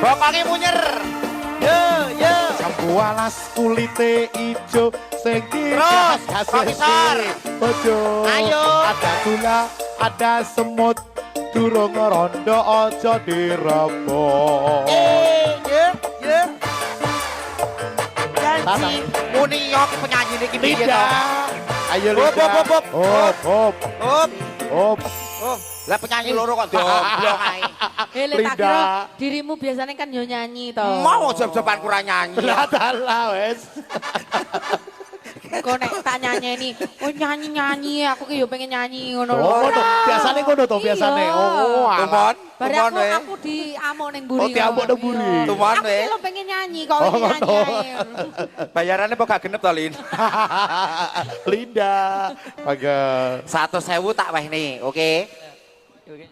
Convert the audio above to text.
Bokongnya munyer. Yo. Jambu alas kulite ijo sing Terus, Komisar. Ojo. Ayo. Ada gula, ada semut. Durung rondo aja direbut. Yo. Janji. Muni yok penyanyi ini gini Linda. Ayo Linda. Hop. Hop. Lah penyanyi loro kok domblong ae. Lek tak Linda. kira dirimu biasanya kan yo nyanyi to. Mau jeb-jeban kurang nyanyi. Lah dalah wes. Kok nek tak nyanyeni, oh nyanyi aku ki yo pengen nyanyi ngono lho. Oh, biasane ngono to biasane. Iya. Oh, Tumon. Bare Tumon we. aku diamuk ning mburi. Oh, diamuk ning mburi. Tumon Aku we. ki lho pengen nyanyi kok Oh, nyanyi ngono. ae. Bayarannya kok gak genep to, Lin? Linda. Bagus. 100.000 tak wehne, oke? Oke.